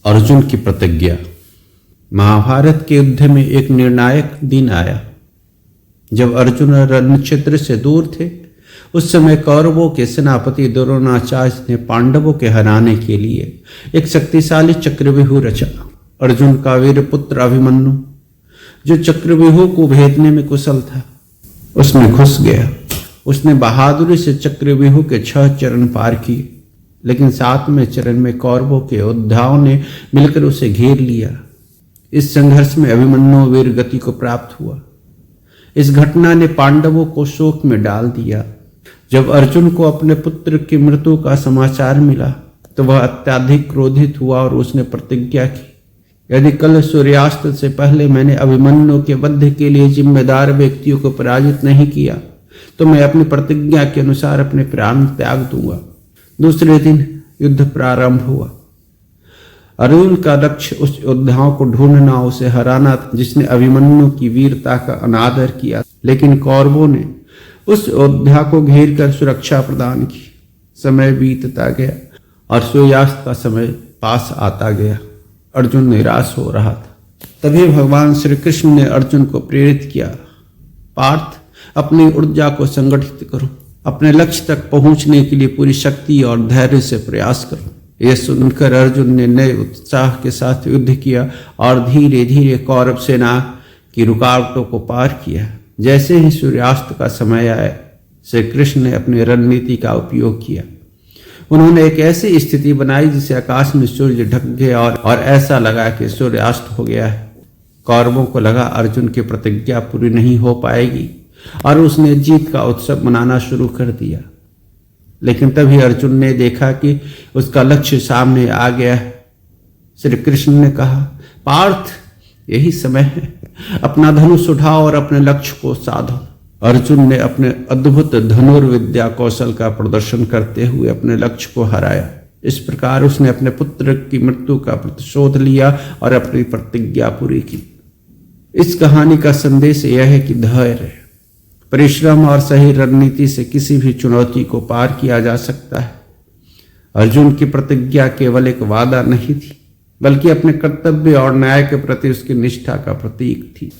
अर्जुन की प्रतिज्ञा। महाभारत के युद्ध में एक निर्णायक दिन आया जब अर्जुन रणक्षेत्र से दूर थे। उस समय कौरवों के सेनापति द्रोणाचार्य ने पांडवों के हराने के लिए एक शक्तिशाली चक्रव्यूह रचा। अर्जुन का वीर पुत्र अभिमन्यु, जो चक्रव्यूह को भेदने में कुशल था, उसमें घुस गया। उसने बहादुरी से चक्रव्यूह के 6 चरण पार किए, लेकिन 7वें चरण में कौरवों के योद्धाओं ने मिलकर उसे घेर लिया। इस संघर्ष में अभिमन्यु वीर गति को प्राप्त हुआ। इस घटना ने पांडवों को शोक में डाल दिया। जब अर्जुन को अपने पुत्र की मृत्यु का समाचार मिला तो वह अत्यधिक क्रोधित हुआ और उसने प्रतिज्ञा की, यदि कल सूर्यास्त से पहले मैंने अभिमन्यु के वध के लिए जिम्मेदार व्यक्तियों को पराजित नहीं किया तो मैं अपनी प्रतिज्ञा के अनुसार अपने प्राण त्याग दूंगा। दूसरे दिन युद्ध प्रारंभ हुआ। अर्जुन का लक्ष्य उस योद्धाओं को ढूंढना, उसे हराना था जिसने अभिमन्यु की वीरता का अनादर किया। लेकिन कौरवों ने उस योद्धा को घेर कर सुरक्षा प्रदान की। समय बीतता गया और सूर्यास्त का समय पास आता गया। अर्जुन निराश हो रहा था। तभी भगवान श्री कृष्ण ने अर्जुन को प्रेरित किया, पार्थ, अपनी ऊर्जा को संगठित करो, अपने लक्ष्य तक पहुंचने के लिए पूरी शक्ति और धैर्य से प्रयास करो। यह सुनकर अर्जुन ने नए उत्साह के साथ युद्ध किया और धीरे धीरे कौरव सेना की रुकावटों को पार किया। जैसे ही सूर्यास्त का समय आया, श्री कृष्ण ने अपनी रणनीति का उपयोग किया। उन्होंने एक ऐसी स्थिति बनाई जिसे आकाश में सूर्य ढक गया और ऐसा लगा कि सूर्यास्त हो गया है। कौरवों को लगा अर्जुन की प्रतिज्ञा पूरी नहीं हो पाएगी और उसने जीत का उत्सव मनाना शुरू कर दिया। लेकिन तभी अर्जुन ने देखा कि उसका लक्ष्य सामने आ गया है। श्री कृष्ण ने कहा, पार्थ, यही समय है, अपना धनुष उठाओ और अपने लक्ष्य को साधो। अर्जुन ने अपने अद्भुत धनुर्विद्या कौशल का प्रदर्शन करते हुए अपने लक्ष्य को हराया। इस प्रकार उसने अपने पुत्र की मृत्यु का प्रतिशोध लिया और अपनी प्रतिज्ञा पूरी की। इस कहानी का संदेश यह है कि धैर्य, परिश्रम और सही रणनीति से किसी भी चुनौती को पार किया जा सकता है। अर्जुन की प्रतिज्ञा केवल एक वादा नहीं थी, बल्कि अपने कर्तव्य और न्याय के प्रति उसकी निष्ठा का प्रतीक थी।